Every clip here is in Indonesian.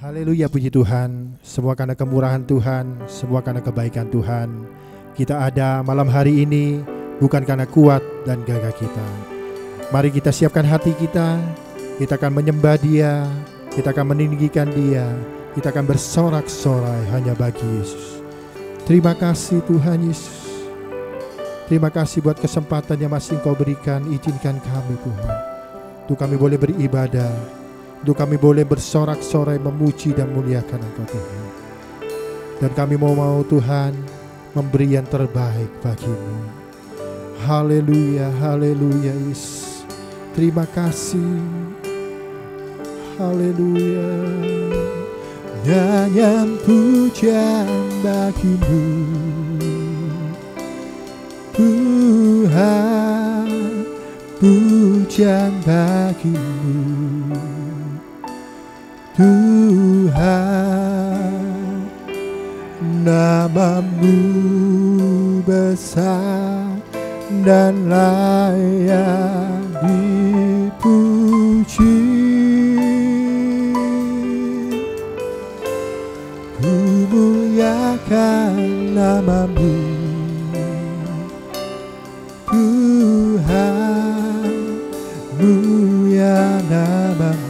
Haleluya, puji Tuhan. Semua karena kemurahan Tuhan, semua karena kebaikan Tuhan. Kita ada malam hari ini bukan karena kuat dan gagah kita. Mari kita siapkan hati kita. Kita akan menyembah Dia, kita akan meninggikan Dia, kita akan bersorak-sorai hanya bagi Yesus. Terima kasih Tuhan Yesus. Terima kasih buat kesempatan yang masih Engkau berikan. Izinkan kami Tuhan, untuk kami boleh beribadah, untuk kami boleh bersorak-sorai memuji dan muliakan Engkau Tuhan. Dan kami mau Tuhan memberi yang terbaik bagimu. Haleluya, haleluya Yesus. Terima kasih. Haleluya. Nyanyian pujian bagimu Tuhan, pujian bagimu Tuhan. Nama-Mu besar dan layak dipuji. Ku muliakan nama-Mu Tuhan, mulia nama-Mu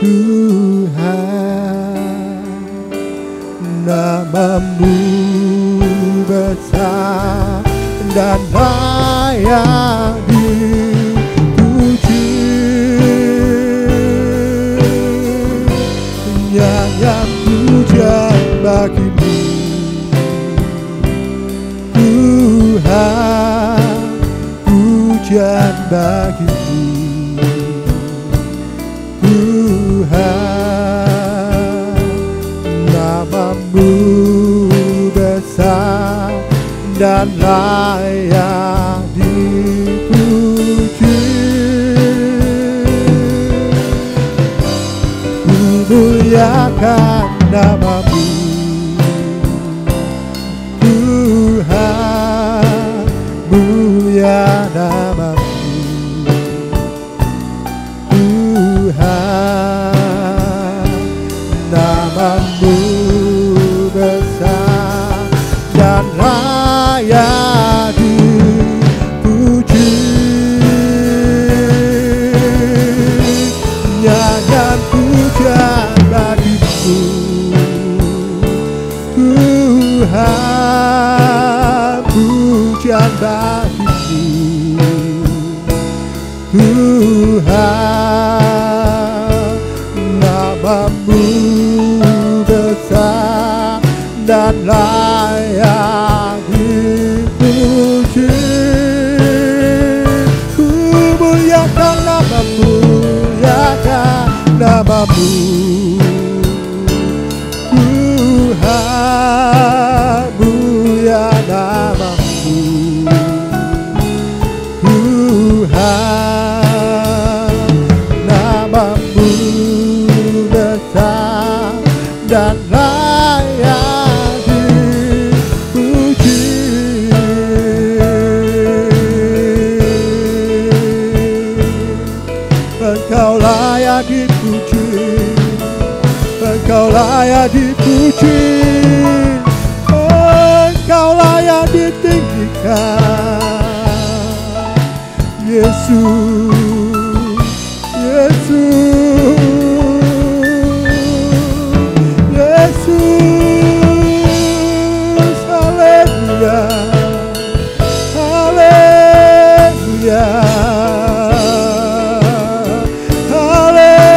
Tuhan. Nama-Mu besar dan layak dipuji. Nyanyian pujian bagi-Mu Tuhan, pujian bagi-Mu Tuhan. Nama-Mu besar dan layak dipuji. Ku muliakan nama-Mu Tuhan, mulia nama-Mu Tuhan. Nama-Mu besar dan layak dipuji. Nyanyian pujian bagi-Mu Tuhan, pujian bagi-Mu Tuhan. Nama-Mu besar dan layak dipuji. Ku muliakan nama-Mu, muliakan nama-Mu Tuhan, mulia nama-Mu Tuhan. Nama-Mu besar dan layak dipuji. Engkau layak dipuji, Engkau layak dipuji, Engkau layak ditinggikan. Yesus, Yesus, Yesus, haleluya, haleluya, haleluya.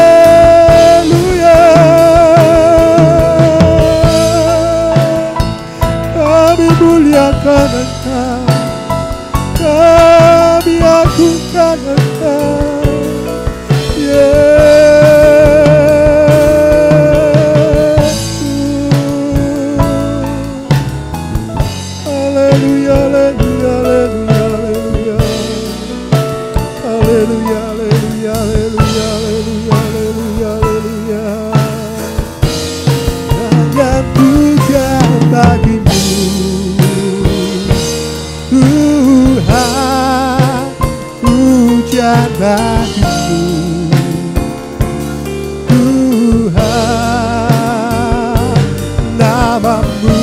namamu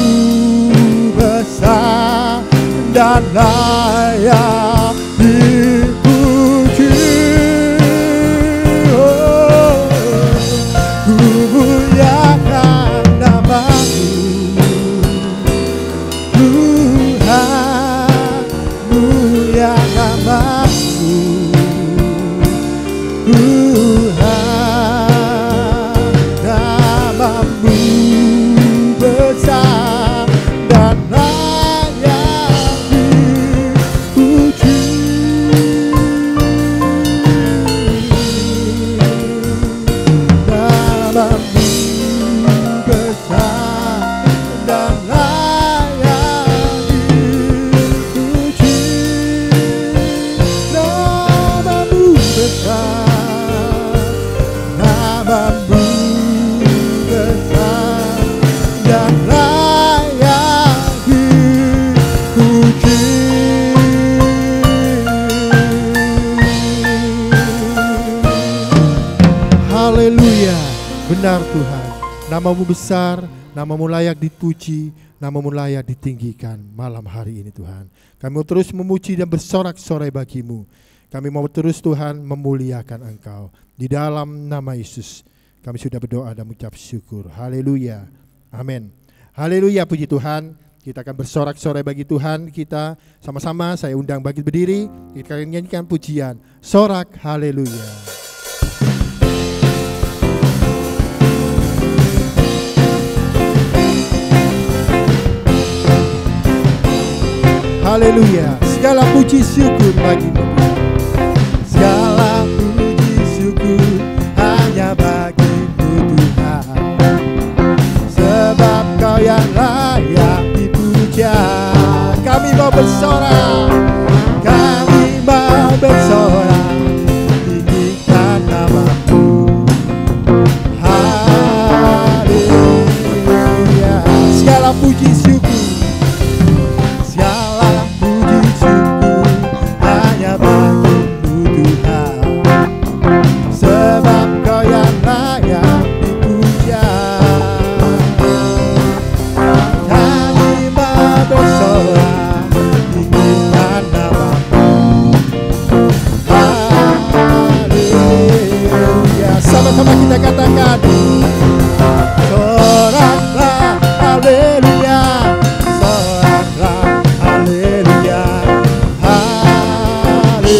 besar dan layak dipuji. Oh, ku muliakan namamu Tuhan, muliakan namamu Tuhan, namamu besar dan layak dipuji. Namamu besar dan layak dipuji. Namamu besar, namamu besar dan layak dipuji. Haleluya, benar Tuhan, namamu besar, namamu layak dipuji, namamu layak ditinggikan malam hari ini Tuhan. Kami mau terus memuji dan bersorak-sorai bagimu. Kami mau terus Tuhan memuliakan Engkau. Di dalam nama Yesus kami sudah berdoa dan mengucap syukur. Haleluya, amin. Haleluya, puji Tuhan. Kita akan bersorak-sorai bagi Tuhan. Kita sama-sama, saya undang bagi berdiri. Kita akan nyanyikan pujian sorak haleluya. Haleluya, segala puji syukur bagimu. Segala puji syukur hanya bagimu Tuhan, sebab Kau yang layak dipuja. Kami mau bersorak, kami mau bersorak, tinggikan namamu. Haleluya, segala puji syukur, segala puji syukur hanya bagimu Tuhan, sebab Kau yang layak dipuja. Kami mau bersorak, tinggikan namamu. Haleluya, sama-sama kita katakan soraklah haleluya, soraklah haleluya, haleluya.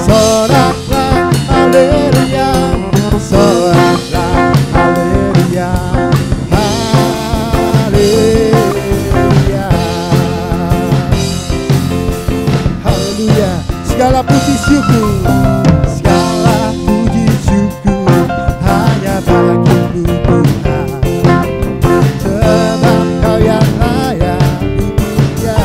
Soraklah haleluya, soraklah haleluya, haleluya. Haleluya, segala puji syukur, segala puji syukur hanya bagimu Tuhan, sebab Kau yang layak dipuja.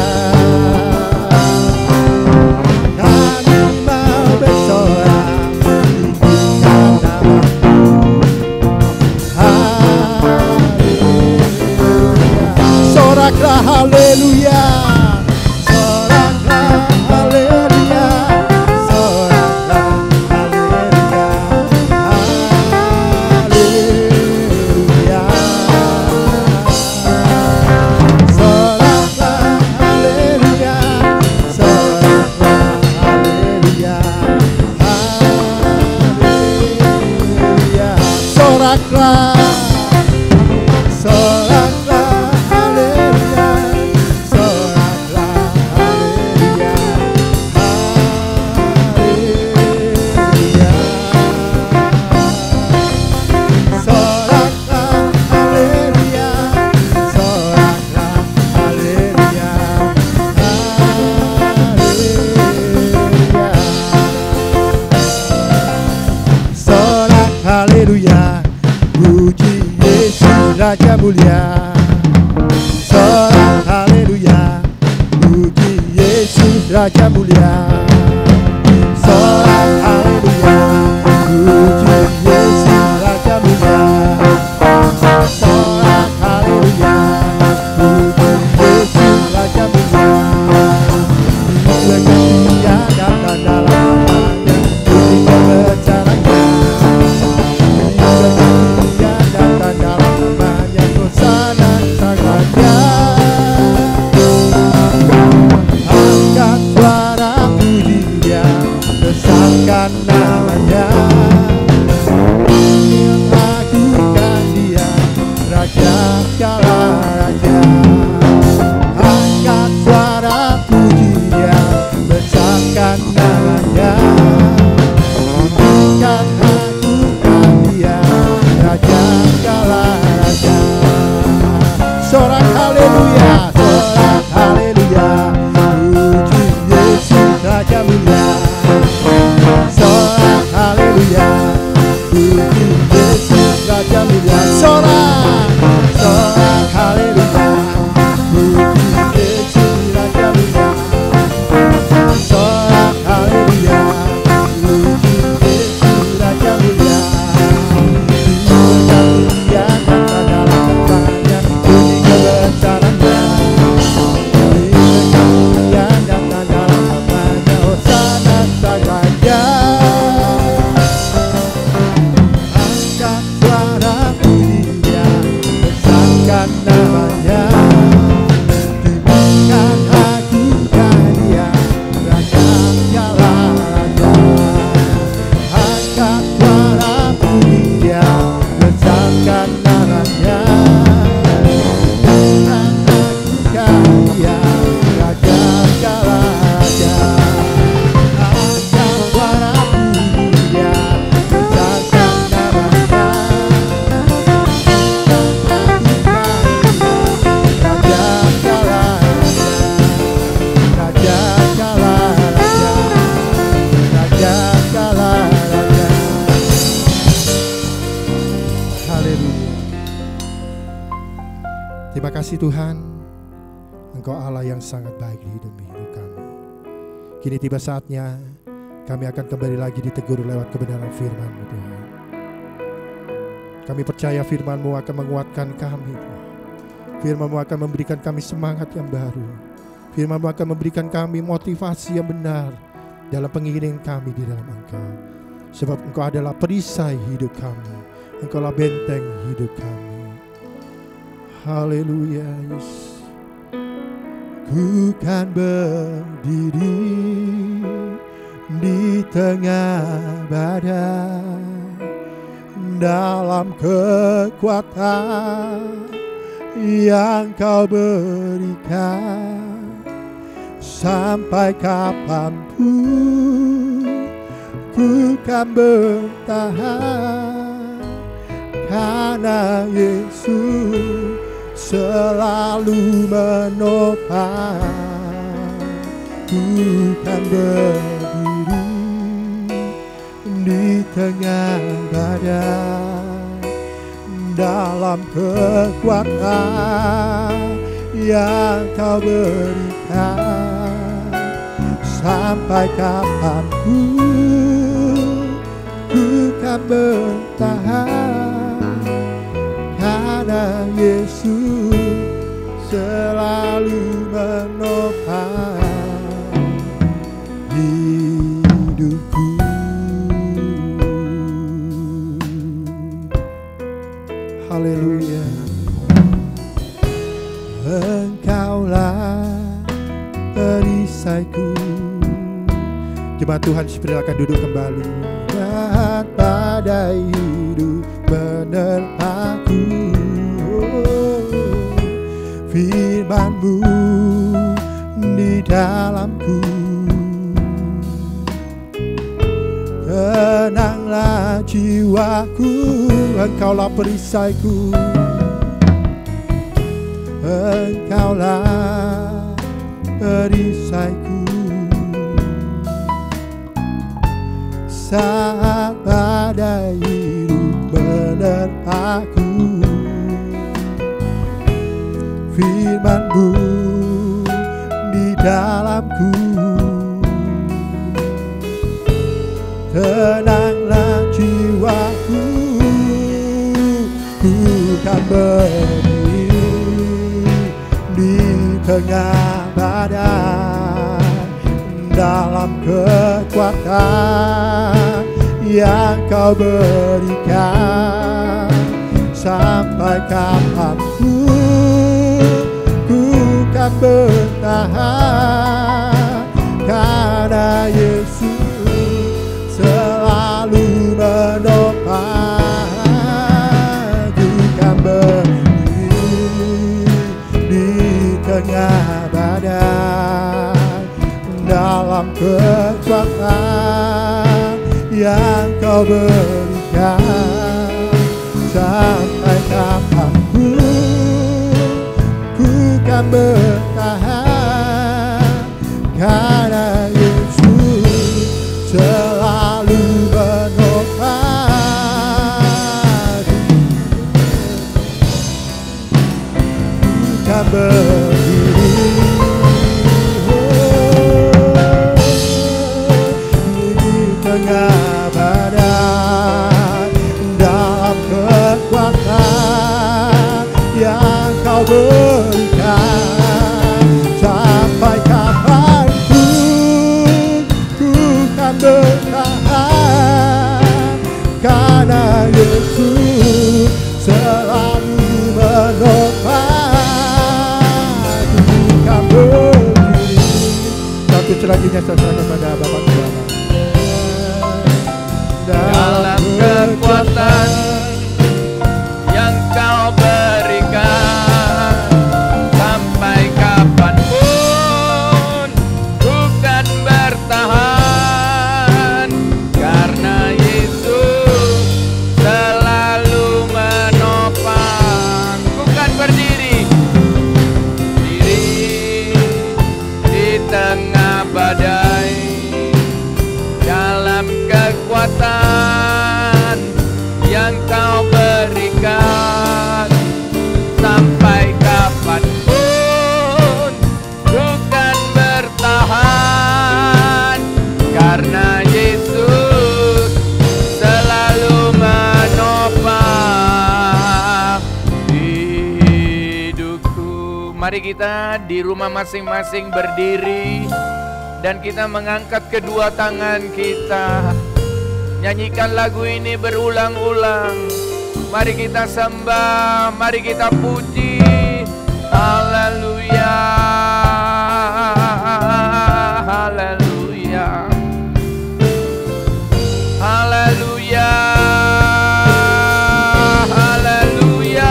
Kami mau bersorak, tinggikan namamu. Haleluya, soraklah haleluya, soraklah haleluya, soraklah haleluya, haleluya. Soraklah haleluya, soraklah haleluya, haleluya. Soraklah, soraklah haleluya, soraklah haleluya, haleluya. Soraklah haleluya, soraklah haleluya, haleluya. Sorak haleluya, puji Yesus Raja mulia. Sorak haleluya, puji Yesus Raja mulia. Sorak haleluya, puji Yesus Raja mulia. Sorak haleluya, puji Yesus Raja mulia. Dengan dia datang dalam namanya, puji kebesarannya. Terima kasih Tuhan, Engkau Allah yang sangat baik di hidup kami. Kini tiba saatnya kami akan kembali lagi ditegur lewat kebenaran firman-Mu Tuhan. Kami percaya firman-Mu akan menguatkan kami Tuhan. Firman-Mu akan memberikan kami semangat yang baru. Firman-Mu akan memberikan kami motivasi yang benar dalam pengiringan kami di dalam Engkau. Sebab Engkau adalah perisai hidup kami. Engkau adalah benteng hidup kami. Haleluya Yesus. Ku kan berdiri di tengah badai dalam kekuatan yang Kau berikan. Sampai kapanpun ku kan bertahan, karena Yesus selalu menopang. Ku kan berdiri di tengah badai dalam kekuatan yang Kau berikan. Sampai kapanpun ku kan bertahan, karena Yesus selalu menopang hidupku. Haleluya. Engkaulah perisaiku. Jemaat Tuhan, silakan duduk kembali. Dan badai hidup menerpaku, firman-Mu di dalamku. Tenanglah jiwaku, Engkaulah perisaiku. Engkaulah perisaiku. Saat badai hidup menerpaku, firman-Mu di dalamku. Tenanglah jiwaku, ku kan berdiri di tengah badai dalam kekuatan yang Kau berikan. Sampai kapanpun ku kan bertahan, karena Yesus selalu menopang. Ku kan berdiri di tengah badai dalam kekuatan yang Kau berikan. Sampai kapanpun ku kan bertahan, karena Yesus selalu menopang. Ku kan berdiri tengah badai dalam kekuatan yang Kau berikan. Sampai kapanpun ku kan bertahan, karena Yesus selalu menopang. Ku kan berdiri. Satu selanjutnya saya serahkan kepada Bapak Tuhan. Dalam kekuatan yang Kau berikan, sampai kapanpun ku kan bertahan, karena Yesus selalu menopang. Ku kan berdiri di tengah badai dalam kekuatan yang Kau berikan. Sampai kapan Mari kita di rumah masing-masing berdiri dan kita mengangkat kedua tangan kita. Nyanyikan lagu ini berulang-ulang. Mari kita sembah, mari kita puji. Haleluya, haleluya, haleluya, haleluya,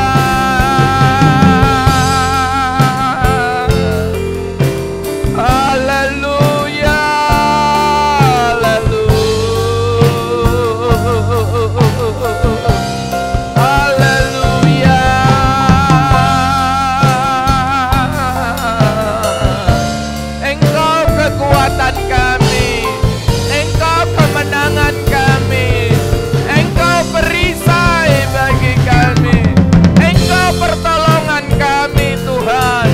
haleluya, haleluya. Engkau kekuatan kami, Engkau kemenangan kami, Engkau perisai bagi kami, Engkau pertolongan kami Tuhan.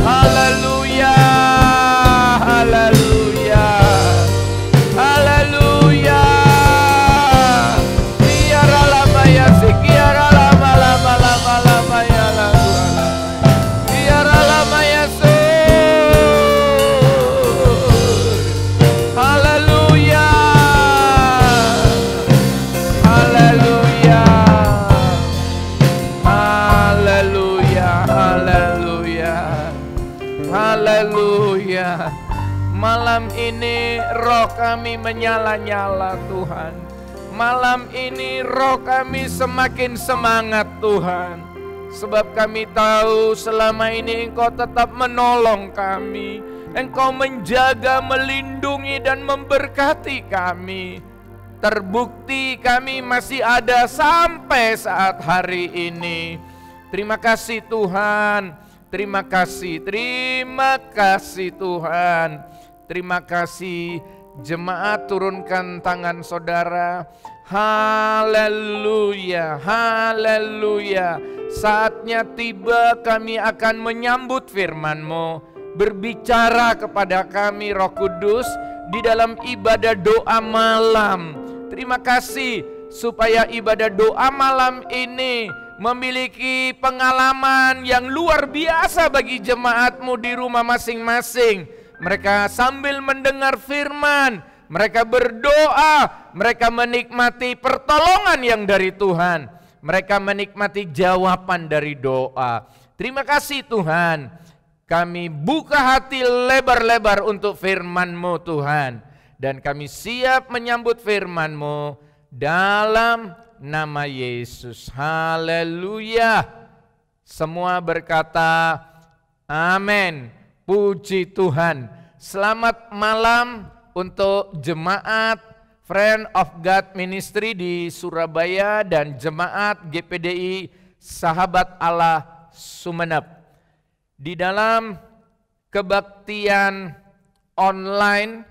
Haleluya, haleluya, haleluya. Biara lama ya sikiara lama lama lama lama ya lagu. Biara lama ya haleluya, haleluya, haleluya, haleluya, haleluya. Malam ini roh kami menyala-nyala Tuhan. Malam ini roh kami semakin semangat Tuhan. Sebab kami tahu selama ini Engkau tetap menolong kami. Engkau menjaga, melindungi dan memberkati kami. Terbukti kami masih ada sampai saat hari ini. Terima kasih Tuhan. Terima kasih, terima kasih Tuhan. Terima kasih. Jemaat turunkan tangan saudara. Haleluya, haleluya. Saatnya tiba kami akan menyambut firman-Mu. Berbicara kepada kami Roh Kudus di dalam ibadah doa malam. Terima kasih supaya ibadah doa malam ini memiliki pengalaman yang luar biasa bagi jemaat-Mu di rumah masing-masing. Mereka sambil mendengar firman, mereka berdoa, mereka menikmati pertolongan yang dari Tuhan. Mereka menikmati jawaban dari doa. Terima kasih Tuhan. Kami buka hati lebar-lebar untuk firman-Mu Tuhan. Dan kami siap menyambut firman-Mu dalam nama Yesus. Haleluya. Semua berkata amin. Puji Tuhan. Selamat malam untuk jemaat Friend of God Ministry di Surabaya dan jemaat GPDI Sahabat Allah Sumeneb. Di dalam kebaktian online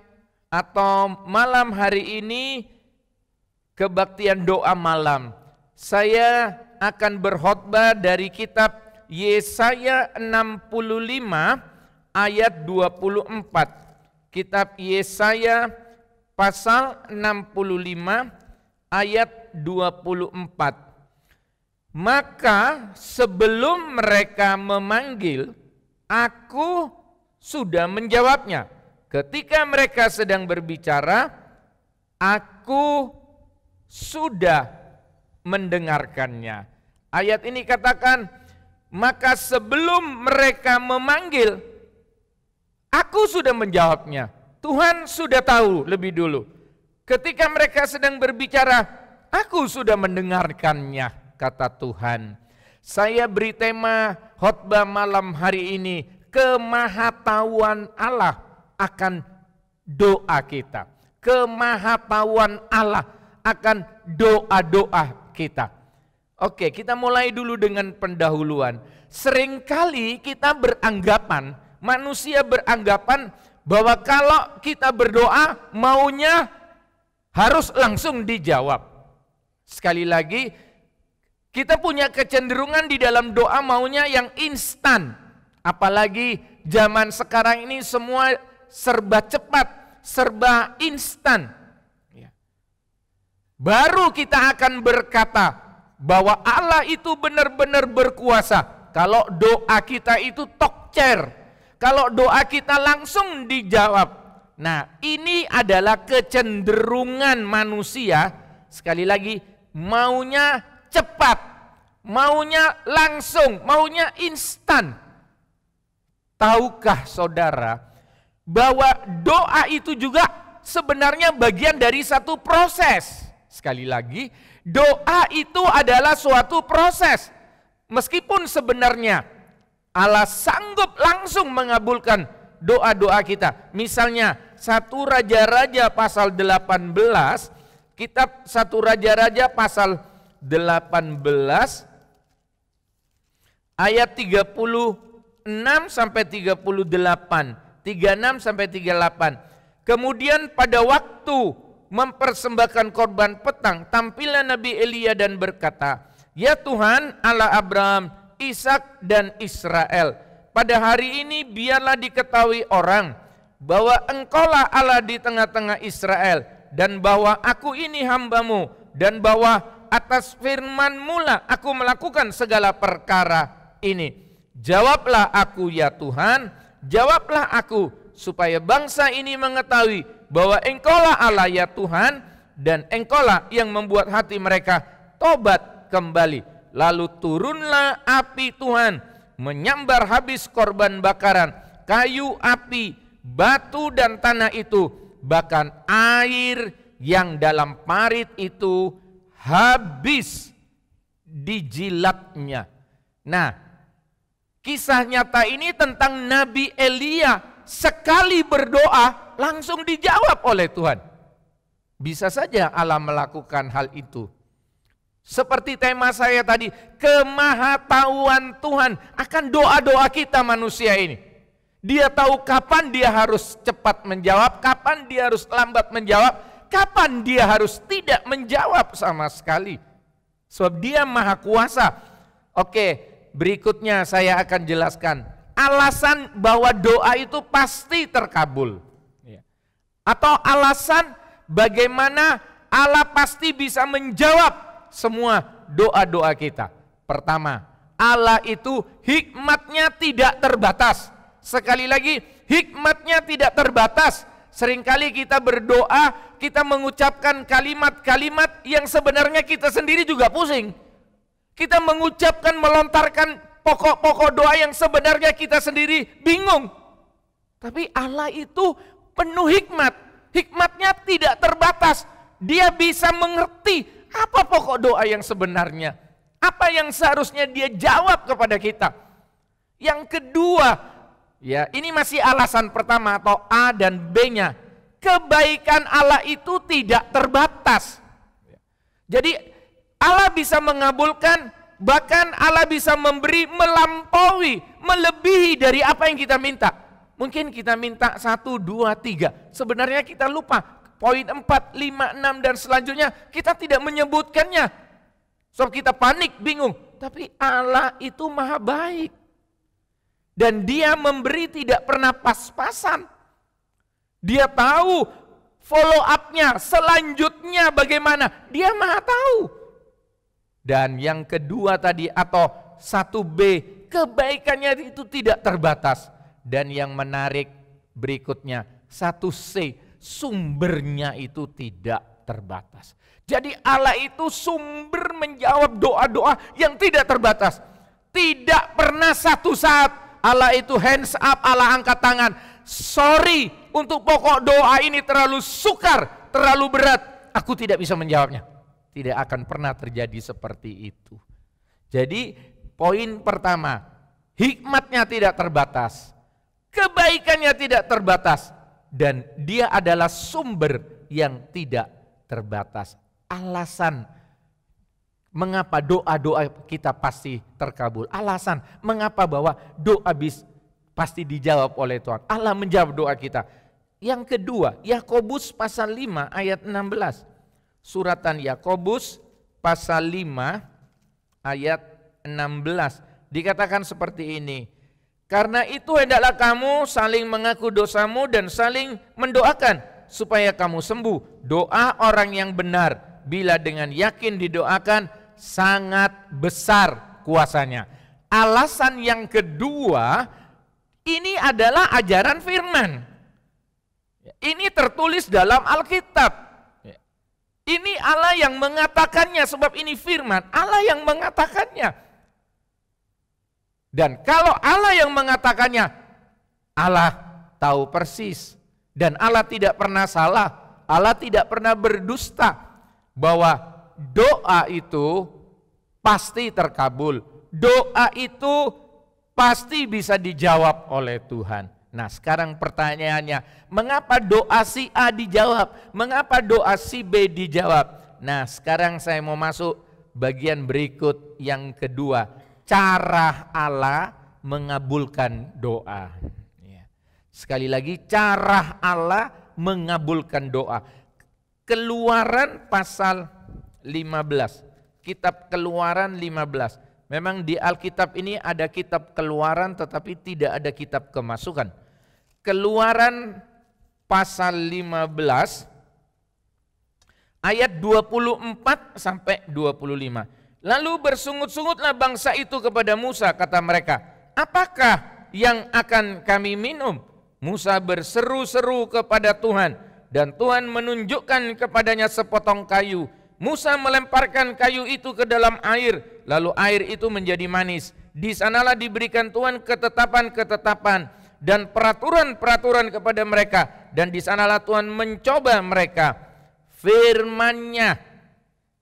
atau malam hari ini, kebaktian doa malam, saya akan berkhotbah dari kitab Yesaya 65 ayat 24. Kitab Yesaya pasal 65 ayat 24. Maka sebelum mereka memanggil, aku sudah menjawabnya. Ketika mereka sedang berbicara, aku sudah mendengarkannya. Ayat ini katakan, maka sebelum mereka memanggil, aku sudah menjawabnya. Tuhan sudah tahu lebih dulu. Ketika mereka sedang berbicara, aku sudah mendengarkannya. Kata Tuhan. Saya beri tema khotbah malam hari ini, kemahatauan Allah akan doa kita. Kemahatauan Allah akan doa-doa kita. Oke, kita mulai dulu dengan pendahuluan. Seringkali kita beranggapan, manusia beranggapan bahwa kalau kita berdoa maunya harus langsung dijawab. Sekali lagi, kita punya kecenderungan di dalam doa maunya yang instan. Apalagi zaman sekarang ini semua serba cepat, serba instan. Baru kita akan berkata bahwa Allah itu benar-benar berkuasa kalau doa kita itu tokcer, kalau doa kita langsung dijawab. Nah, ini adalah kecenderungan manusia, sekali lagi, maunya cepat, maunya langsung, maunya instan. Tahukah saudara bahwa doa itu juga sebenarnya bagian dari satu proses? Sekali lagi, doa itu adalah suatu proses. Meskipun sebenarnya Allah sanggup langsung mengabulkan doa-doa kita. Misalnya 1 Raja-Raja pasal 18, kitab 1 Raja-Raja pasal 18 ayat 36 sampai 38, 36 sampai 38. Kemudian pada waktu mempersembahkan korban petang, tampillah Nabi Elia dan berkata, "Ya Tuhan Allah Abraham, Ishak dan Israel, pada hari ini biarlah diketahui orang bahwa Engkaulah Allah di tengah-tengah Israel, dan bahwa aku ini hamba-Mu, dan bahwa atas firman-Mu lah aku melakukan segala perkara ini. Jawablah aku ya Tuhan, jawablah aku, supaya bangsa ini mengetahui bahwa Engkaulah Allah ya Tuhan, dan Engkaulah yang membuat hati mereka tobat kembali. Lalu turunlah api Tuhan, menyambar habis korban bakaran, kayu api, batu dan tanah itu, bahkan air yang dalam parit itu habis dijilatnya." Nah, kisah nyata ini tentang Nabi Elia, sekali berdoa langsung dijawab oleh Tuhan. Bisa saja Allah melakukan hal itu. Seperti tema saya tadi, kemahatauan Tuhan akan doa-doa kita manusia ini. Dia tahu kapan dia harus cepat menjawab, kapan dia harus lambat menjawab, kapan dia harus tidak menjawab sama sekali. Sebab dia maha kuasa. Oke, berikutnya saya akan jelaskan alasan bahwa doa itu pasti terkabul. Atau alasan bagaimana Allah pasti bisa menjawab semua doa-doa kita. Pertama, Allah itu hikmatnya tidak terbatas. Sekali lagi, hikmatnya tidak terbatas. Seringkali kita berdoa, kita mengucapkan kalimat-kalimat yang sebenarnya kita sendiri juga pusing. Kita mengucapkan, melontarkan pokok-pokok doa yang sebenarnya kita sendiri bingung. Tapi Allah itu penuh hikmat. Hikmatnya tidak terbatas. Dia bisa mengerti apa pokok doa yang sebenarnya. Apa yang seharusnya dia jawab kepada kita. Yang kedua, ya ini masih alasan pertama atau A dan B-nya. Kebaikan Allah itu tidak terbatas. Jadi Allah bisa mengabulkan, bahkan Allah bisa memberi melampaui, melebihi dari apa yang kita minta. Mungkin kita minta 1, 2, 3. Sebenarnya kita lupa. Poin 4, 5, 6 dan selanjutnya kita tidak menyebutkannya. Sebab kita panik, bingung. Tapi Allah itu maha baik. Dan dia memberi tidak pernah pas-pasan. Dia tahu follow up-nya, selanjutnya bagaimana. Dia maha tahu. Dan yang kedua tadi atau 1B, kebaikannya itu tidak terbatas. Dan yang menarik berikutnya, 1C, sumbernya itu tidak terbatas. Jadi Allah itu sumber menjawab doa-doa yang tidak terbatas. Tidak pernah satu saat Allah itu hands up, Allah angkat tangan. Sorry, untuk pokok doa ini terlalu sukar, terlalu berat, aku tidak bisa menjawabnya. Tidak akan pernah terjadi seperti itu. Jadi poin pertama, hikmatnya tidak terbatas, kebaikannya tidak terbatas, dan dia adalah sumber yang tidak terbatas. Alasan mengapa doa-doa kita pasti terkabul. Alasan mengapa bahwa doa pasti dijawab oleh Tuhan. Allah menjawab doa kita. Yang kedua, Yakobus pasal 5 ayat 16. Suratan Yakobus pasal 5 ayat 16. Dikatakan seperti ini. Karena itu hendaklah kamu saling mengaku dosamu dan saling mendoakan supaya kamu sembuh. Doa orang yang benar bila dengan yakin didoakan sangat besar kuasanya. alasan yang kedua, ini adalah ajaran firman. Ini tertulis dalam Alkitab. Ini Allah yang mengatakannya, sebab ini firman, Allah yang mengatakannya. Dan kalau Allah yang mengatakannya, Allah tahu persis. Dan Allah tidak pernah salah, Allah tidak pernah berdusta. Bahwa doa itu pasti terkabul. Doa itu pasti bisa dijawab oleh Tuhan. Nah, sekarang pertanyaannya, mengapa doa si A dijawab? Mengapa doa si B dijawab? Nah, sekarang saya mau masuk bagian berikut yang kedua. Cara Allah mengabulkan doa. Sekali lagi, cara Allah mengabulkan doa. Keluaran pasal 15. Kitab Keluaran 15. Memang di Alkitab ini ada kitab Keluaran tetapi tidak ada kitab Kemasukan. Keluaran pasal 15 ayat 24 sampai 25. Lalu bersungut-sungutlah bangsa itu kepada Musa, kata mereka, apakah yang akan kami minum? Musa berseru-seru kepada Tuhan dan Tuhan menunjukkan kepadanya sepotong kayu. Musa melemparkan kayu itu ke dalam air, lalu air itu menjadi manis. Di sanalah diberikan Tuhan ketetapan-ketetapan dan peraturan-peraturan kepada mereka, dan di sanalah Tuhan mencoba mereka. Firman-Nya,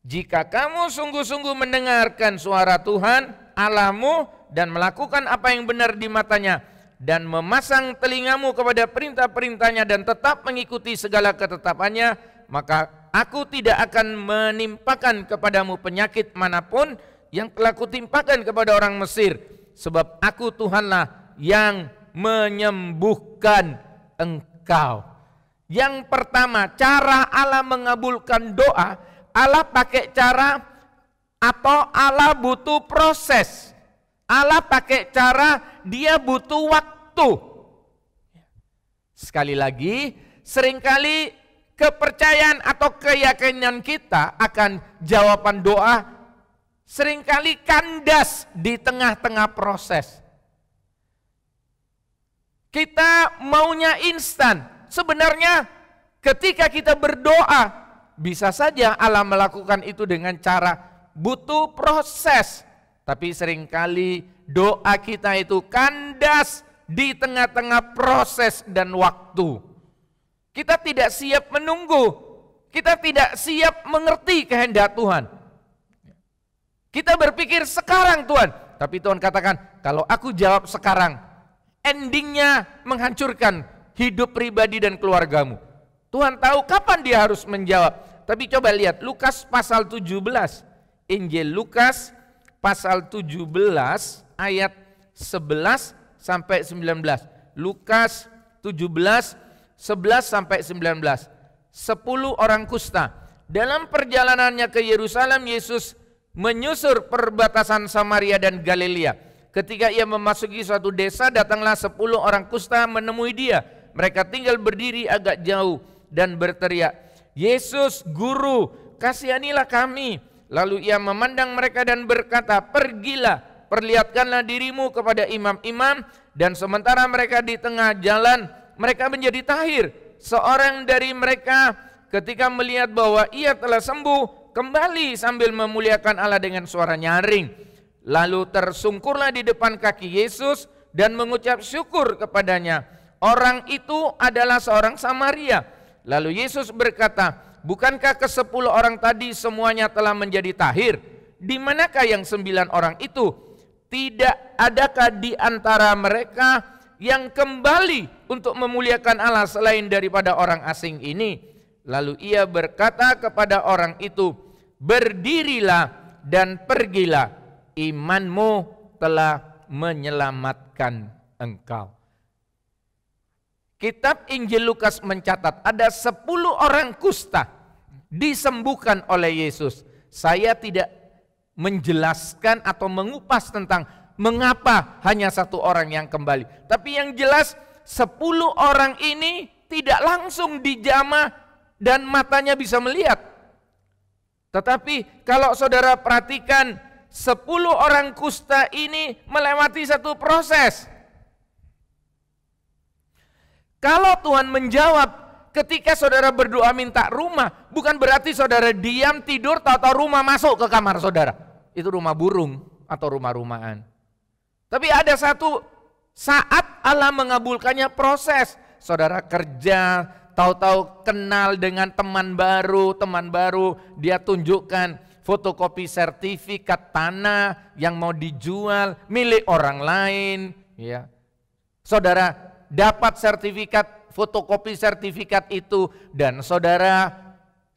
jika kamu sungguh-sungguh mendengarkan suara Tuhan Allahmu dan melakukan apa yang benar di matanya, dan memasang telingamu kepada perintah-perintahnya dan tetap mengikuti segala ketetapannya, maka Aku tidak akan menimpakan kepadamu penyakit manapun yang telah kutimpakan kepada orang Mesir, sebab aku Tuhanlah yang menyembuhkan engkau. Yang pertama, cara Allah mengabulkan doa, Allah pakai cara atau Allah butuh proses. Allah pakai cara, dia butuh waktu. Sekali lagi, seringkali kepercayaan atau keyakinan kita akan jawaban doa seringkali kandas di tengah-tengah proses. Kita maunya instan. Sebenarnya ketika kita berdoa, bisa saja Allah melakukan itu dengan cara butuh proses. Tapi seringkali doa kita itu kandas di tengah-tengah proses dan waktu. Kita tidak siap menunggu, kita tidak siap mengerti kehendak Tuhan. Kita berpikir sekarang Tuhan, tapi Tuhan katakan, kalau aku jawab sekarang, endingnya menghancurkan hidup pribadi dan keluargamu. Tuhan tahu kapan dia harus menjawab. Tapi coba lihat Lukas pasal 17, Injil Lukas pasal 17 ayat 11 sampai 19. Lukas 17 11 sampai 19. 10 orang kusta. Dalam perjalanannya ke Yerusalem, Yesus menyusur perbatasan Samaria dan Galilea. Ketika ia memasuki suatu desa, datanglah 10 orang kusta menemui dia. Mereka tinggal berdiri agak jauh dan berteriak, Yesus, Guru, kasihanilah kami. Lalu ia memandang mereka dan berkata, pergilah, perlihatkanlah dirimu kepada imam-imam. Dan sementara mereka di tengah jalan, mereka menjadi tahir. Seorang dari mereka ketika melihat bahwa ia telah sembuh, kembali sambil memuliakan Allah dengan suara nyaring. Lalu tersungkurlah di depan kaki Yesus dan mengucap syukur kepadanya. Orang itu adalah seorang Samaria. Lalu Yesus berkata, bukankah ke-10 orang tadi semuanya telah menjadi tahir? Di manakah yang 9 orang itu? Tidak adakah di antara mereka yang kembali untuk memuliakan Allah selain daripada orang asing ini? Lalu ia berkata kepada orang itu, berdirilah dan pergilah, imanmu telah menyelamatkan engkau. Kitab Injil Lukas mencatat ada 10 orang kusta disembuhkan oleh Yesus. Saya tidak menjelaskan atau mengupas tentang mengapa hanya 1 orang yang kembali. Tapi yang jelas 10 orang ini tidak langsung dijamah dan matanya bisa melihat. Tetapi kalau saudara perhatikan 10 orang kusta ini melewati satu proses. Kalau Tuhan menjawab ketika saudara berdoa minta rumah, bukan berarti saudara diam, tidur, tahu-tahu rumah masuk ke kamar saudara. Itu rumah burung atau rumah-rumahan. Tapi ada satu saat Allah mengabulkannya proses. Saudara kerja, tahu-tahu kenal dengan teman baru, dia tunjukkan fotokopi sertifikat tanah yang mau dijual milik orang lain, ya. Saudara dapat sertifikat, fotokopi sertifikat itu, dan saudara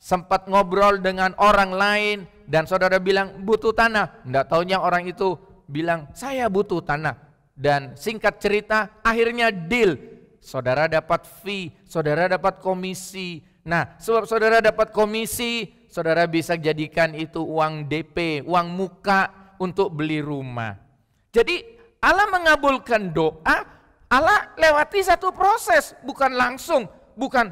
sempat ngobrol dengan orang lain dan saudara bilang butuh tanah. Enggak taunya orang itu bilang saya butuh tanah, dan singkat cerita akhirnya deal. Saudara dapat fee, saudara dapat komisi. Nah, sebab saudara dapat komisi, saudara bisa jadikan itu uang DP, uang muka untuk beli rumah. Jadi Allah mengabulkan doa, Allah lewati satu proses, bukan langsung, bukan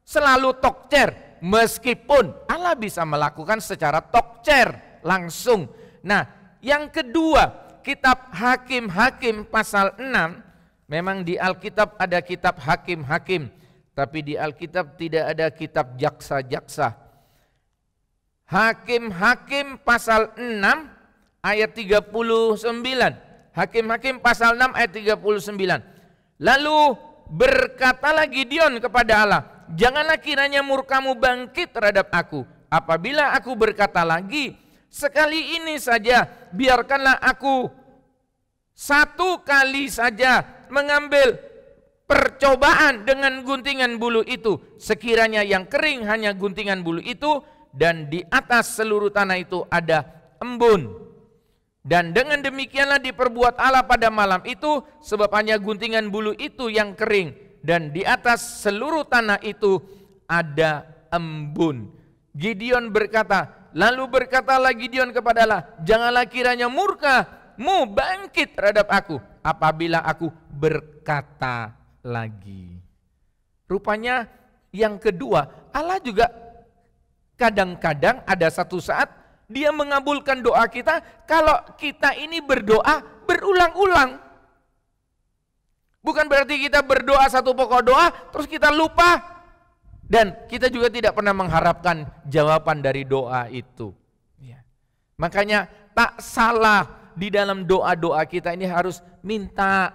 selalu tokcer. Meskipun Allah bisa melakukan secara tokcer, langsung. Nah, yang kedua, kitab Hakim-Hakim pasal 6, memang di Alkitab ada kitab Hakim-Hakim, tapi di Alkitab tidak ada kitab jaksa-jaksa. Hakim-Hakim pasal 6 ayat 39. Hakim-Hakim pasal 6 ayat 39. Lalu berkatalah Gideon kepada Allah, janganlah kiranya murkamu bangkit terhadap aku. Apabila aku berkata lagi, sekali ini saja, biarkanlah aku satu kali saja mengambil percobaan dengan guntingan bulu itu. Sekiranya yang kering hanya guntingan bulu itu, dan di atas seluruh tanah itu ada embun. Dan dengan demikianlah diperbuat Allah pada malam itu, sebab hanya guntingan bulu itu yang kering, dan di atas seluruh tanah itu ada embun. Gideon berkata, lalu berkatalah Gideon kepada Allah, janganlah kiranya murka-Mu bangkit terhadap aku apabila aku berkata lagi. Rupanya yang kedua, Allah juga kadang-kadang ada satu saat Dia mengabulkan doa kita kalau kita ini berdoa berulang-ulang. Bukan berarti kita berdoa satu pokok doa terus kita lupa, dan kita juga tidak pernah mengharapkan jawaban dari doa itu. Ya. Makanya tak salah di dalam doa-doa kita ini harus minta.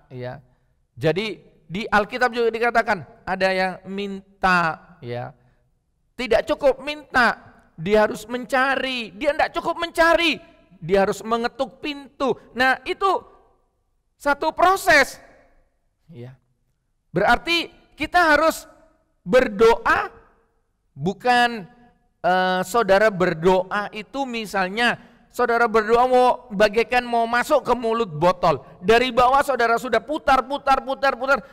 Ya. Jadi di Alkitab juga dikatakan ada yang minta, ya. Tidak cukup minta, dia harus mencari. Dia tidak cukup mencari, dia harus mengetuk pintu. Nah, itu satu proses. Ya. Berarti kita harus berdoa, bukan saudara berdoa itu misalnya saudara berdoa bagaikan mau masuk ke mulut botol. Dari bawah saudara sudah putar,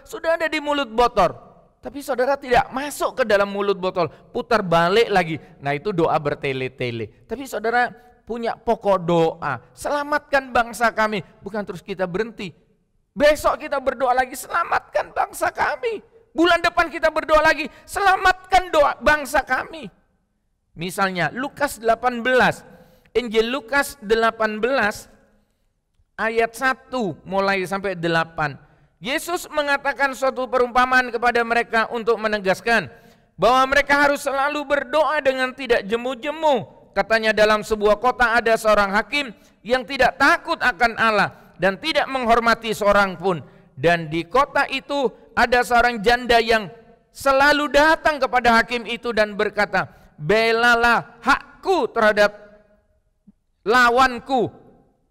sudah ada di mulut botol. Tapi saudara tidak masuk ke dalam mulut botol, putar balik lagi. Nah, itu doa bertele-tele. Tapi saudara punya pokok doa, selamatkan bangsa kami. Bukan terus kita berhenti. Besok kita berdoa lagi, selamatkan bangsa kami. Bulan depan kita berdoa lagi, selamatkan doa bangsa kami. Misalnya Lukas 18, Injil Lukas 18 ayat 1 mulai sampai 8. Yesus mengatakan suatu perumpamaan kepada mereka untuk menegaskan bahwa mereka harus selalu berdoa dengan tidak jemu-jemu. Katanya dalam sebuah kota ada seorang hakim yang tidak takut akan Allah dan tidak menghormati seorang pun. Dan di kota itu ada seorang janda yang selalu datang kepada hakim itu dan berkata, belalah hakku terhadap lawanku.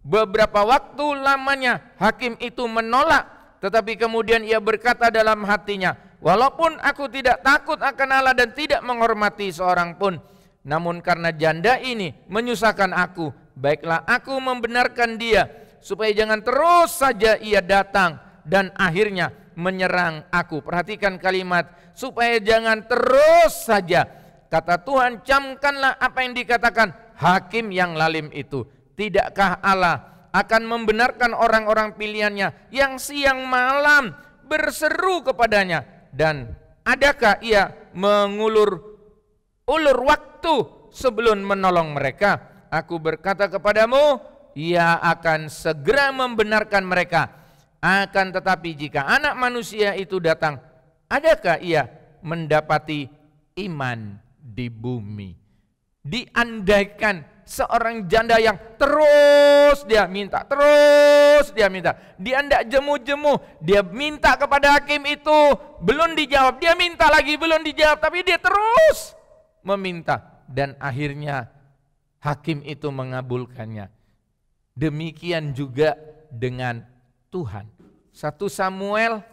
Beberapa waktu lamanya hakim itu menolak. Tetapi kemudian ia berkata dalam hatinya, walaupun aku tidak takut akan Allah dan tidak menghormati seorang pun, namun karena janda ini menyusahkan aku, baiklah aku membenarkan dia, supaya jangan terus saja ia datang dan akhirnya menyerang aku. Perhatikan kalimat, supaya jangan terus saja. Kata Tuhan, camkanlah apa yang dikatakan hakim yang lalim itu. Tidakkah Allah akan membenarkan orang-orang pilihannya yang siang malam berseru kepadanya, dan adakah ia mengulur waktu sebelum menolong mereka. Aku berkata kepadamu, ia akan segera membenarkan mereka. Akan tetapi jika anak manusia itu datang, adakah ia mendapati iman di bumi? Diandaikan seorang janda yang terus dia minta, dia tidak jemu-jemu, dia minta kepada hakim itu, belum dijawab, dia minta lagi, belum dijawab, tapi dia terus meminta, dan akhirnya hakim itu mengabulkannya. Demikian juga dengan Tuhan. 1 Samuel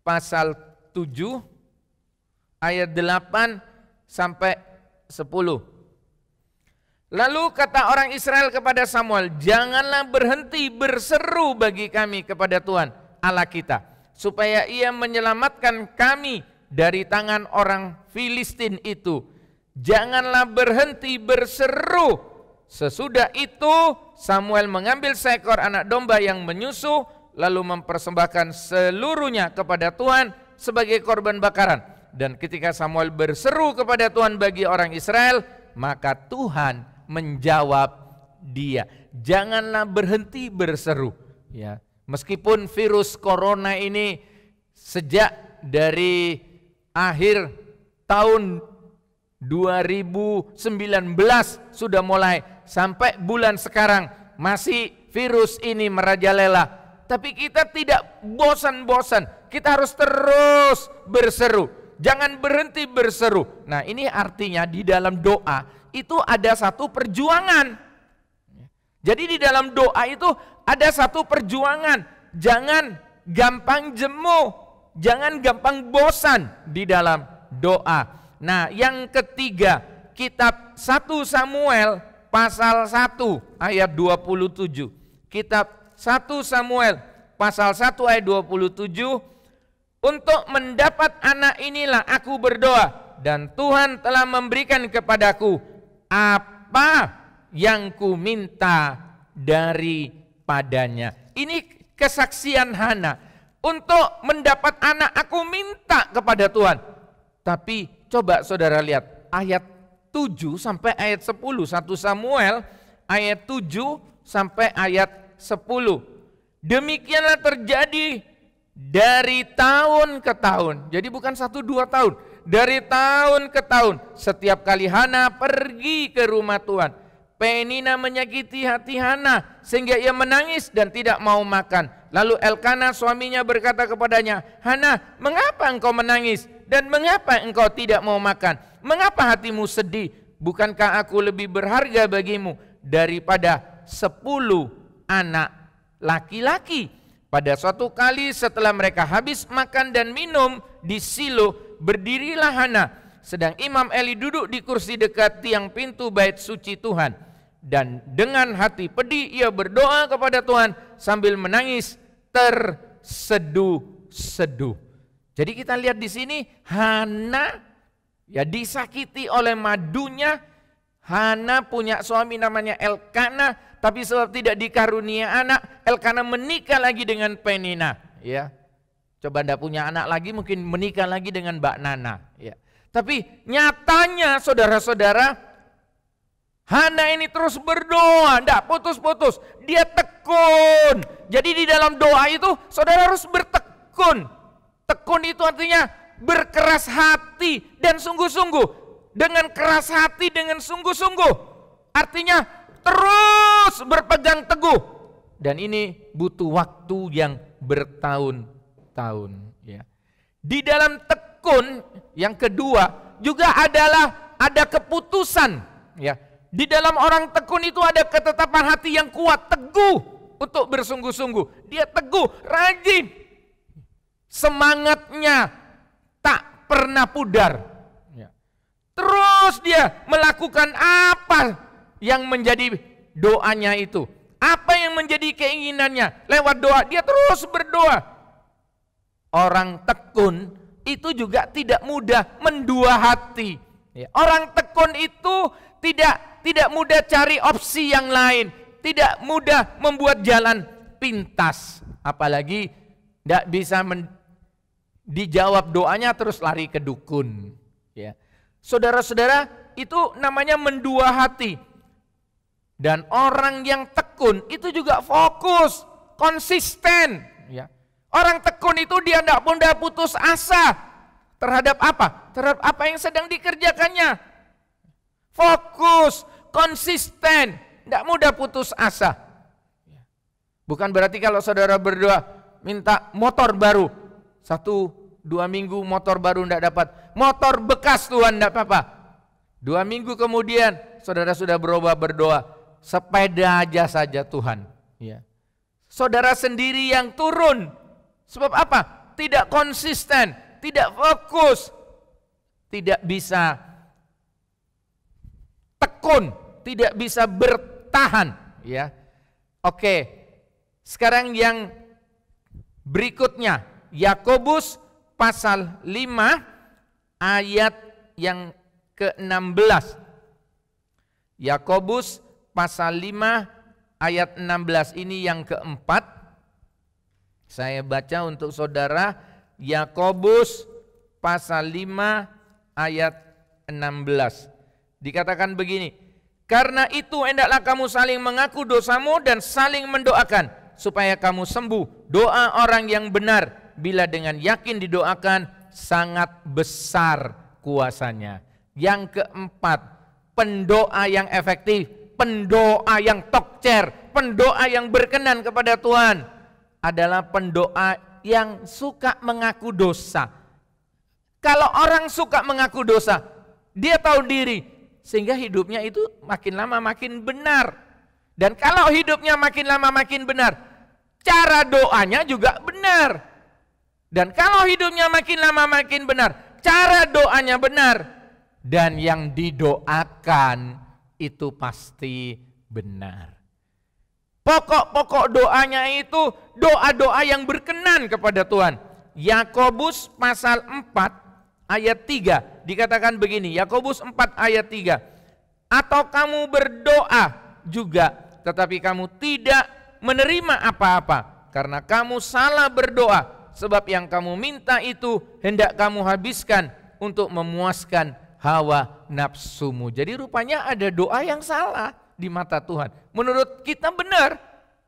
pasal 7 ayat 8 sampai 10. Lalu kata orang Israel kepada Samuel, janganlah berhenti berseru bagi kami kepada Tuhan Allah kita, supaya ia menyelamatkan kami dari tangan orang Filistin itu. Janganlah berhenti berseru. Sesudah itu Samuel mengambil seekor anak domba yang menyusu, lalu mempersembahkan seluruhnya kepada Tuhan sebagai korban bakaran. Dan ketika Samuel berseru kepada Tuhan bagi orang Israel, maka Tuhan menjawab dia. Janganlah berhenti berseru. Ya, meskipun virus corona ini sejak dari akhir tahun 2019 sudah mulai sampai bulan sekarang masih virus ini merajalela. Tapi kita tidak bosan-bosan. Kita harus terus berseru. Jangan berhenti berseru. Nah, ini artinya di dalam doa itu ada satu perjuangan. Jadi di dalam doa itu ada satu perjuangan. Jangan gampang jemu, jangan gampang bosan di dalam doa. Nah, yang ketiga, kitab 1 Samuel pasal 1 ayat 27. Kitab 1 Samuel pasal 1 ayat 27. Untuk mendapat anak inilah aku berdoa, dan Tuhan telah memberikan kepadaku apa yang ku minta daripadanya. Ini kesaksian Hana. Untuk mendapat anak aku minta kepada Tuhan. Tapi coba saudara lihat ayat 7 sampai ayat 10. 1 Samuel ayat 7 sampai ayat 10. Demikianlah terjadi dari tahun ke tahun. Jadi bukan 1-2 tahun. Dari tahun ke tahun, setiap kali Hana pergi ke rumah Tuhan, Penina menyakiti hati Hana sehingga ia menangis dan tidak mau makan. Lalu Elkana suaminya berkata kepadanya, Hana, mengapa engkau menangis dan mengapa engkau tidak mau makan? Mengapa hatimu sedih? Bukankah aku lebih berharga bagimu daripada 10 anak laki-laki? Pada suatu kali setelah mereka habis makan dan minum di Silo, berdirilah Hana, sedang Imam Eli duduk di kursi dekat tiang pintu bait suci Tuhan. Dan dengan hati pedih ia berdoa kepada Tuhan sambil menangis terseduh-seduh. Jadi kita lihat di sini Hana ya disakiti oleh madunya. Hana punya suami namanya Elkana, tapi sebab tidak dikarunia anak, Elkana menikah lagi dengan Penina. Ya, coba ndak punya anak lagi, mungkin menikah lagi dengan Mbak Nana. Ya, tapi nyatanya saudara-saudara, Hana ini terus berdoa, ndak putus-putus. Dia tekun. Jadi di dalam doa itu saudara harus bertekun. Tekun itu artinya berkeras hati dan sungguh-sungguh. Dengan keras hati, dengan sungguh-sungguh. Artinya terus berpegang teguh. Dan ini butuh waktu yang bertahun-tahun. Ya. Di dalam tekun yang kedua juga ada keputusan. Ya. Di dalam orang tekun itu ada ketetapan hati yang kuat, teguh untuk bersungguh-sungguh. Dia teguh, rajin. Semangatnya tak pernah pudar. Terus dia melakukan apa yang menjadi doanya itu. Apa yang menjadi keinginannya. Lewat doa, dia terus berdoa. Orang tekun itu juga tidak mudah mendua hati. Orang tekun itu tidak mudah cari opsi yang lain. Tidak mudah membuat jalan pintas. Apalagi tidak bisa dijawab doanya terus lari ke dukun. Ya. Saudara-saudara, itu namanya mendua hati. Dan orang yang tekun itu juga fokus, konsisten. Ya. Orang tekun itu dia tidak mudah putus asa. Terhadap apa? Terhadap apa yang sedang dikerjakannya. Fokus, konsisten, tidak mudah putus asa. Bukan berarti kalau saudara berdoa minta motor baru, 1-2 minggu motor baru tidak dapat. Motor bekas Tuhan tidak apa-apa. 2 minggu kemudian saudara sudah berubah berdoa. Sepeda aja saja Tuhan. Ya. Saudara sendiri yang turun. Sebab apa? Tidak konsisten, tidak fokus, tidak bisa tekun, tidak bisa bertahan. Ya. Oke, sekarang yang berikutnya, Yakobus pasal 5 ayat yang ke-16. Yakobus pasal 5 ayat 16 ini yang keempat. Saya baca untuk saudara. Yakobus pasal 5 ayat 16. Dikatakan begini, karena itu hendaklah kamu saling mengaku dosamu dan saling mendoakan supaya kamu sembuh. Doa orang yang benar bila dengan yakin didoakan sangat besar kuasanya. Yang keempat, pendoa yang efektif, pendoa yang tokcer, pendoa yang berkenan kepada Tuhan adalah pendoa yang suka mengaku dosa. Kalau orang suka mengaku dosa, dia tahu diri, sehingga hidupnya itu makin lama makin benar. Dan kalau hidupnya makin lama makin benar, cara doanya juga benar. Dan kalau hidupnya makin lama makin benar, cara doanya benar. Dan yang didoakan itu pasti benar. Pokok-pokok doanya itu doa-doa yang berkenan kepada Tuhan. Yakobus pasal 4 ayat 3 dikatakan begini, Yakobus 4 ayat 3. Atau kamu berdoa juga, tetapi kamu tidak menerima apa-apa, karena kamu salah berdoa, sebab yang kamu minta itu hendak kamu habiskan untuk memuaskan hawa nafsumu. Jadi rupanya ada doa yang salah di mata Tuhan. Menurut kita benar,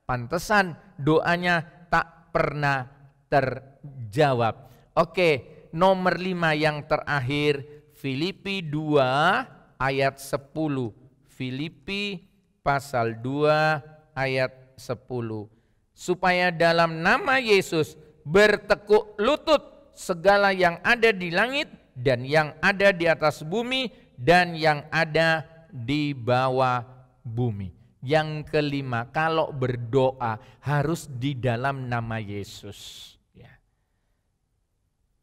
pantesan doanya tak pernah terjawab. Oke, nomor 5 yang terakhir, Filipi 2 ayat 10. Filipi pasal 2 ayat 10. Supaya dalam nama Yesus bertekuk lutut segala yang ada di langit dan yang ada di atas bumi dan yang ada di bawah bumi. Yang kelima, kalau berdoa harus di dalam nama Yesus. Ya.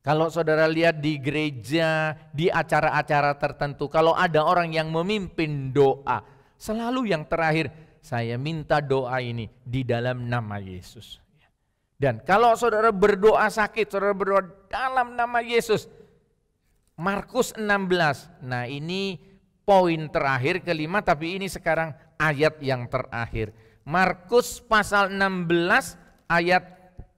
Kalau saudara lihat di gereja, di acara-acara tertentu, kalau ada orang yang memimpin doa, selalu yang terakhir, saya minta doa ini di dalam nama Yesus. Dan kalau saudara berdoa sakit, saudara berdoa dalam nama Yesus. Markus 16, nah ini poin terakhir kelima, tapi ini sekarang ayat yang terakhir. Markus pasal 16 ayat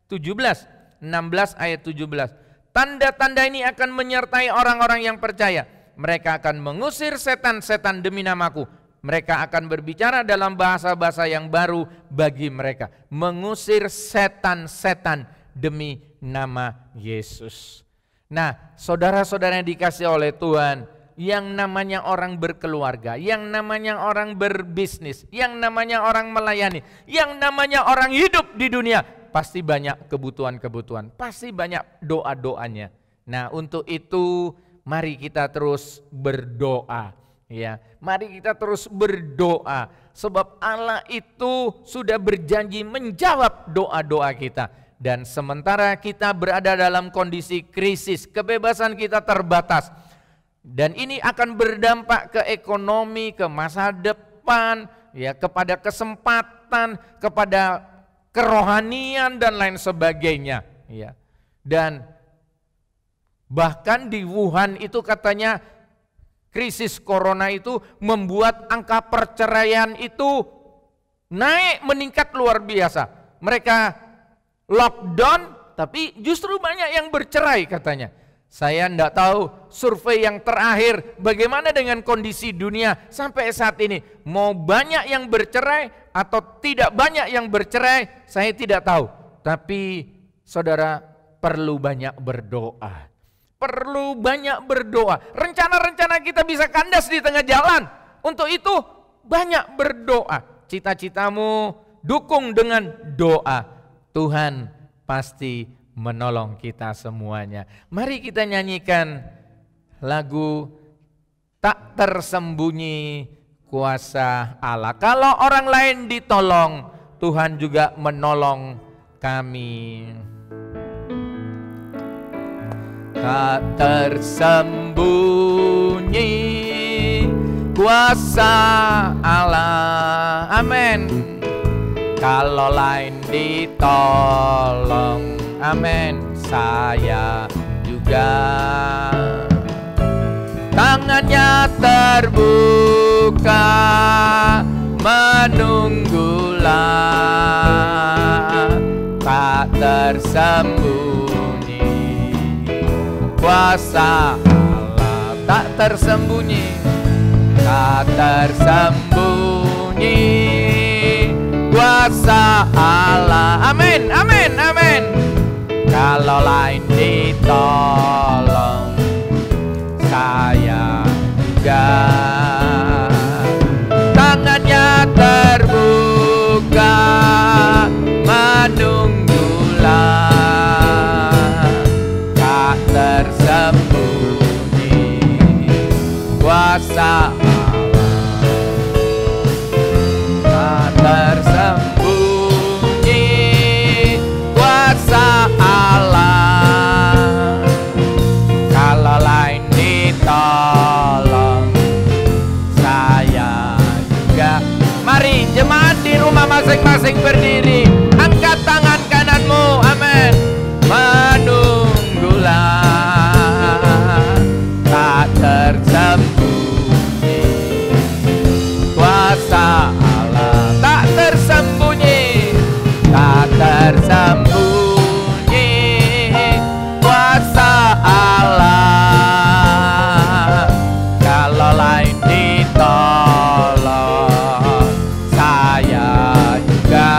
17. 16 ayat 17. Tanda-tanda ini akan menyertai orang-orang yang percaya. Mereka akan mengusir setan-setan demi namaku. Mereka akan berbicara dalam bahasa-bahasa yang baru bagi mereka. Mengusir setan-setan demi nama Yesus. Nah, saudara-saudara yang dikasih oleh Tuhan, yang namanya orang berkeluarga, yang namanya orang berbisnis, yang namanya orang melayani, yang namanya orang hidup di dunia, pasti banyak kebutuhan-kebutuhan, pasti banyak doa-doanya. Nah, untuk itu mari kita terus berdoa, ya. Mari kita terus berdoa, sebab Allah itu sudah berjanji menjawab doa-doa kita. Dan sementara kita berada dalam kondisi krisis, kebebasan kita terbatas. Dan ini akan berdampak ke ekonomi, ke masa depan, ya, kepada kesempatan, kepada kerohanian dan lain sebagainya, ya. Dan bahkan di Wuhan itu katanya krisis corona itu membuat angka perceraian itu naik, meningkat luar biasa. Mereka lockdown tapi justru banyak yang bercerai katanya. Saya tidak tahu survei yang terakhir bagaimana dengan kondisi dunia sampai saat ini. Mau banyak yang bercerai atau tidak banyak yang bercerai, saya tidak tahu. Tapi saudara perlu banyak berdoa. Perlu banyak berdoa. Rencana-rencana kita bisa kandas di tengah jalan. Untuk itu banyak berdoa. Cita-citamu dukung dengan doa. Tuhan pasti menolong kita semuanya. Mari kita nyanyikan lagu Tak Tersembunyi Kuasa Allah. Kalau orang lain ditolong, Tuhan juga menolong kami. Tak tersembunyi kuasa Allah. Amin. Kalau lain ditolong, amin, saya juga. Tangannya terbuka, menunggulah. Tak tersembunyi kuasa Allah. Tak tersembunyi, tak tersembunyi kuasa Allah. Amin, amin, amin. Kalau lain ditolong, saya juga. Tangannya terbuka, menunggulah. Tak tersembunyi kuasa Allah. Tak tersembunyi kuasa Allah. Kalau lain ditolong, saya juga. Mari jemaat di rumah masing-masing berdiri. Angkat tangan kananmu, amin. Menunggulah. Tak tersembunyi kuasa Allah. Tak tersembunyi, tak tersembunyi kuasa Allah. Kalau lain ditolong, saya juga.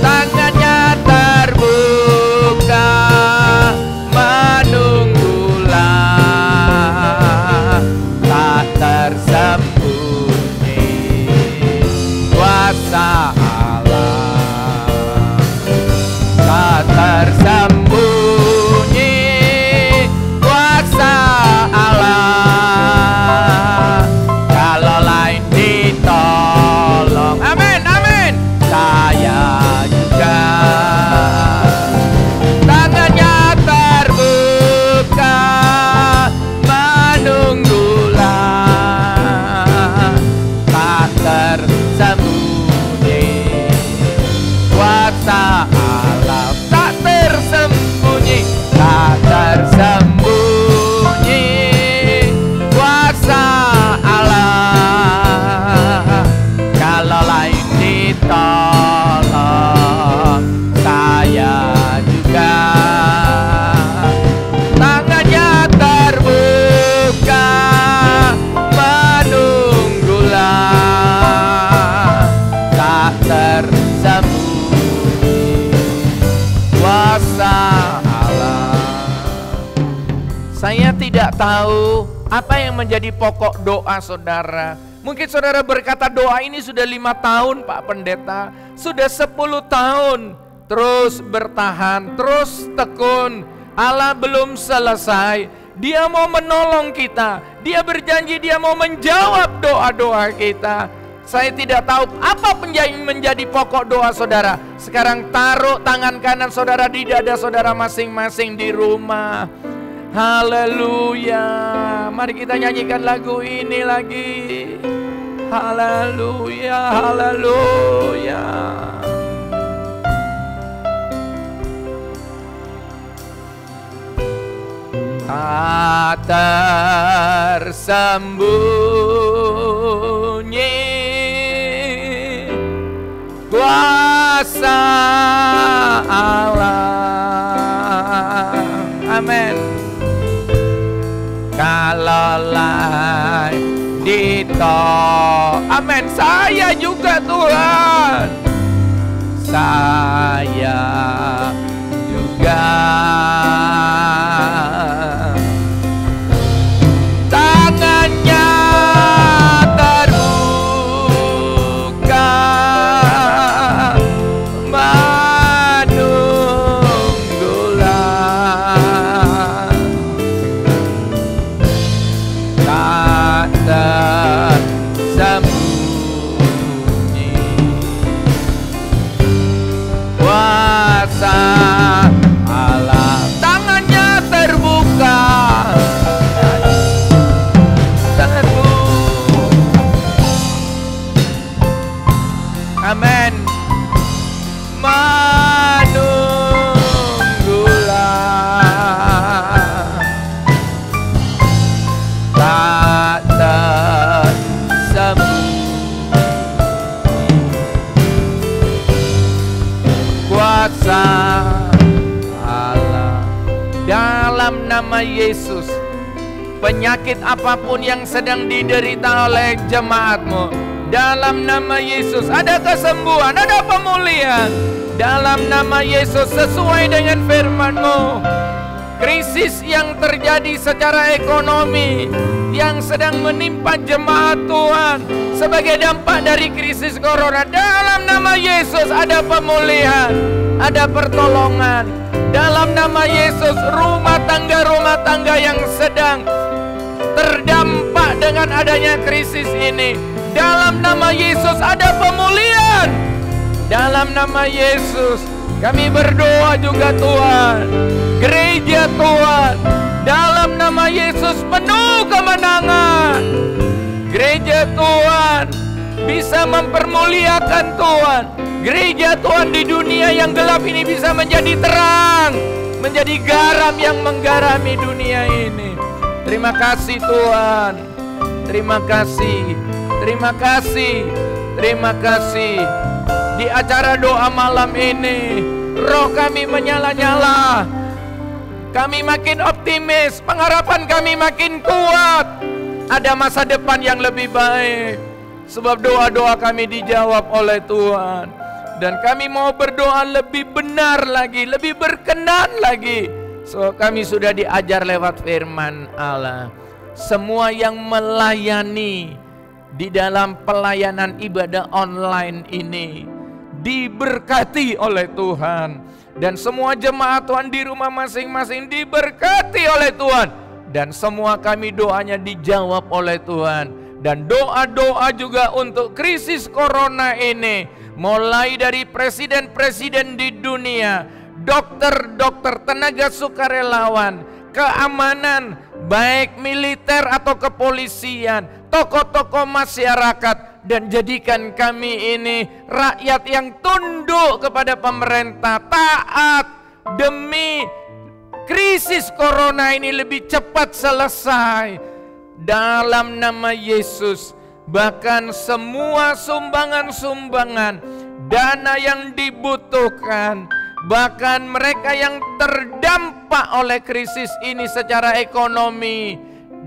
Tangannya terbuka, menunggulah. Tak tersembunyi kuasa Allah. Tak tersembunyi kuasa Allah. Kalau lain ditolong, amin, amin, saya juga. Tangannya terbuka, menunggulah. Tak tersembunyi kuasa Allah. Tak tersembunyi, tak tersembunyi kuasa Allah. Kalau lain ditolong, saya juga. Tangannya terbuka, menunggulah. Tak tersembunyi kuasa Allah. Saya tidak tahu apa yang menjadi pokok doa saudara. Mungkin saudara berkata doa ini sudah 5 tahun Pak Pendeta, sudah 10 tahun. Terus bertahan, terus tekun. Allah belum selesai. Dia mau menolong kita. Dia berjanji dia mau menjawab doa-doa kita. Saya tidak tahu apa menjadi pokok doa saudara. Sekarang taruh tangan kanan saudara di dada saudara masing-masing di rumah. Haleluya. Mari kita nyanyikan lagu ini lagi. Haleluya, haleluya. Tak tersembunyi kuasa Allah. Oh, amin. Saya juga Tuhan. Saya juga. Tangannya terbuka menunggulah, tak tersembunyi kuasa Allah. Tangannya terbuka, amin. Menunggulah, tak tersembunyi kuasa Allah. Dalam nama Yesus, penyakit apapun yang sedang diderita oleh jemaatmu, dalam nama Yesus ada kesembuhan, ada pemulihan. Dalam nama Yesus, sesuai dengan firman-Mu, krisis yang terjadi secara ekonomi yang sedang menimpa jemaat Tuhan sebagai dampak dari krisis corona, dalam nama Yesus ada pemulihan, ada pertolongan. Dalam nama Yesus, rumah tangga yang sedang terdampak dengan adanya krisis ini, dalam nama Yesus ada pemulihan. Dalam nama Yesus kami berdoa juga Tuhan, gereja Tuhan, dalam nama Yesus penuh kemenangan. Gereja Tuhan bisa mempermuliakan Tuhan. Gereja Tuhan di dunia yang gelap ini bisa menjadi terang, menjadi garam yang menggarami dunia ini. Terima kasih Tuhan. Terima kasih. Terima kasih. Terima kasih. Di acara doa malam ini, roh kami menyala-nyala. Kami makin optimis, pengharapan kami makin kuat. Ada masa depan yang lebih baik, sebab doa-doa kami dijawab oleh Tuhan. Dan kami mau berdoa lebih benar lagi, lebih berkenan lagi. So, kami sudah diajar lewat firman Allah. Semua yang melayani di dalam pelayanan ibadah online ini diberkati oleh Tuhan. Dan semua jemaat Tuhan di rumah masing-masing diberkati oleh Tuhan. Dan semua kami doanya dijawab oleh Tuhan. Dan doa-doa juga untuk krisis corona ini, mulai dari presiden-presiden di dunia, dokter-dokter, tenaga sukarelawan, keamanan, baik militer atau kepolisian, tokoh-tokoh masyarakat. Dan jadikan kami ini rakyat yang tunduk kepada pemerintah, taat demi krisis corona ini lebih cepat selesai. Dalam nama Yesus, bahkan semua sumbangan-sumbangan, dana yang dibutuhkan, bahkan mereka yang terdampak oleh krisis ini secara ekonomi,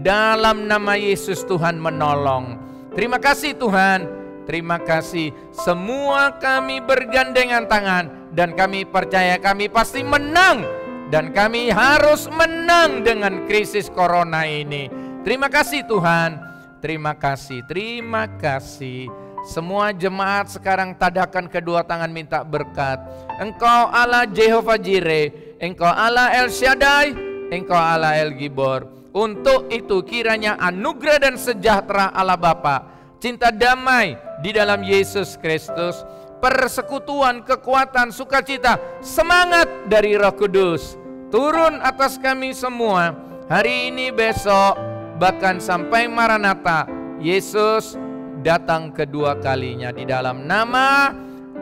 dalam nama Yesus Tuhan menolong. Terima kasih Tuhan, terima kasih. Semua kami bergandengan tangan dan kami percaya kami pasti menang. Dan kami harus menang dengan krisis corona ini. Terima kasih Tuhan, terima kasih, terima kasih. Semua jemaat sekarang tadakan kedua tangan minta berkat. Engkau Allah Jehovah Jireh, Engkau Allah El Shaddai, Engkau Allah El Gibor. Untuk itu kiranya anugerah dan sejahtera Allah Bapa, cinta damai di dalam Yesus Kristus, persekutuan, kekuatan, sukacita, semangat dari Roh Kudus turun atas kami semua hari ini, besok, bahkan sampai Maranatha Yesus datang kedua kalinya. Di dalam nama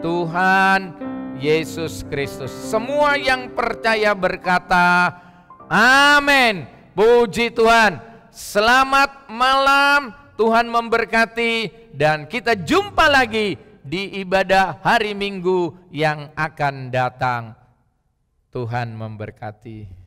Tuhan Yesus Kristus, semua yang percaya berkata amin. Puji Tuhan. Selamat malam, Tuhan memberkati, dan kita jumpa lagi di ibadah hari Minggu yang akan datang. Tuhan memberkati.